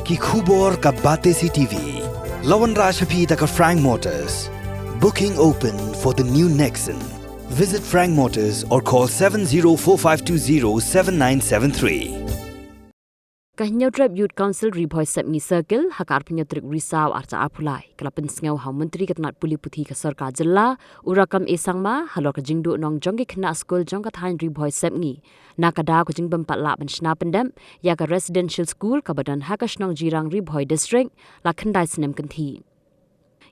Ki khubor ka Bate CTV. Lawan Rashaphi taka Frank Motors. Booking open for the new Nexon. Visit Frank Motors or call 7045207973. Kahinyautrap Youth Council Revoice Sepmi Circle hakar penyatrik risau arca apulai kelapin sengau hau menteri ketenat puli putih ke Sarkar Jela urakam esangma halor kejingdu nong jonggi kena skul jong kathain Revoice Sepmi nakada kejing bempat lak benshna pendam ya ka residential school ka badan hakash nong jirang Revoice district la khandai senem kanthi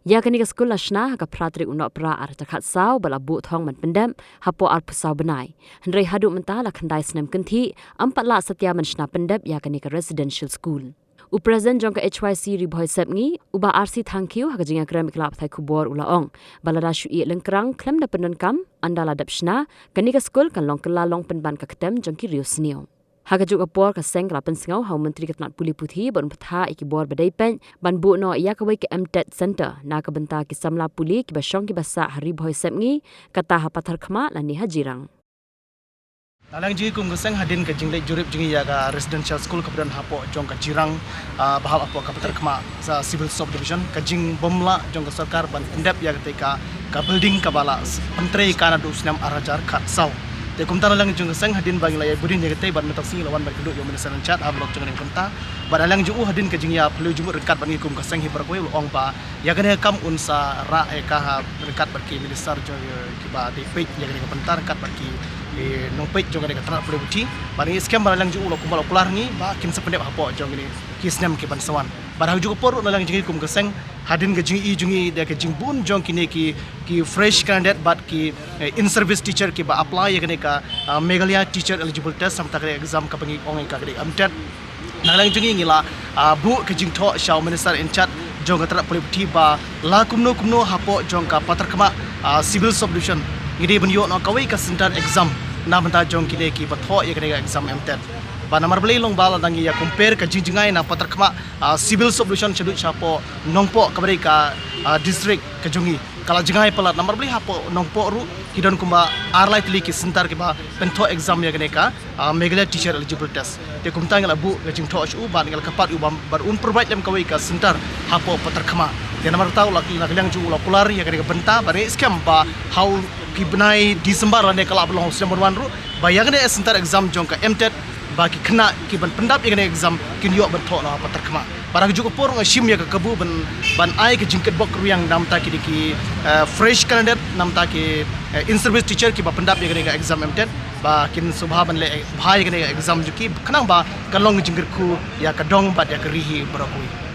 ya kani ka skul lashna ka pratrik unok pra arca khatsau bala bu thong man pendam hapo ar pusau benai hendrai hadu mentah la khandai senem kanthi ampat lak satya benshna pendam ya kani ka residential school Upresent jong ka HYC Revoice Sepmi uba RC thank you hakajinga kram klap thai khubor ulaong balada shu i lengkrang klem da penan kam andala dapshna kani ka skul kan long kala long penban ka ktem jong ki rius neo hakajuk apor ka seng klapen singau hau menteri ketenat puli puthi bon patha ikibor badai pen ban bu no ya ka wai ke MTET center na ka benta ki samla puli ki basong ki basa Revoice Sepmi kata ha pathar khama lani hajirang Alang ji kum geseng hadin ke jinglek jurip jingi ya ka residential school kemudian hapo jong ka jirang bahal apo ka petar kema sa civil subdivision ka jing bomla jong ka sarkar ban indap ya ketika ka building ka bala pentre kana du snam arajar khat saw te kum tan alang jong geseng hadin bang lay budin ya ketai ban metak sing lawan ba keduk yo menesan chat ablok jong ning kenta ban alang ju hadin ke jing ya pelu jumur rekat ban kum geseng hiper ko ong ba ya kene kam unsa ra e ka rekat ba ki minister jo ki ba de page ya kene ka pentar rekat ba ki nongpet jong ada kata boleh buci, bani scam baralang ju ulo kumbal okular ni, ba kin sependek apa jong ini kisnem ke bansawan. Barang juga por nalang jingi kum geseng hadin ke jingi jungi dia ke jingbun jong kini ki fresh candidate but ki in service teacher ki ba apply ya kene ka Meghalaya teacher eligible test sampai ke exam ka pengi ong ka ke MTET. Nalang jingi ngila bu ke jing tho shaw minister in chat jong kata boleh buci ba la kumno hapo jong ka patar kema civil subdivision. Ini benyo no kawai ka center exam na benta jong kine ki patho ya kene exam MTET ba namar beli long bala dangi ya compare ka jingjingai na patar khama civil solution chedut chapo nongpo kabari ka district ka jungi kala jingai pala namar beli hapo nongpo ru hidon kumba arlai tili ki center ki ba pentho exam ya kene ka Meghalaya teacher eligible test te kumtang la bu ka jingtho chu ba ngal kapat u bar un provide lem kawai ka center hapo patar khama te namar tahu la kilang ju la pular ya kene ka benta bare scam ba how ki benai Disember la ne kala belong September 1 ru bayang ne center exam jong ka MTET bagi kena ki ban pendap yang exam kin yo bentho na patar khama barang juga por ngashim ya ka kabu ban ai ke jingket bok yang nam ta ki fresh candidate nam ta ki in service teacher ki ba pendap yang exam MTET ba kin subha ban le bhai ke exam ju ki khnang ba kalong jingker ku ya ka dong ba ya ka rihi barakui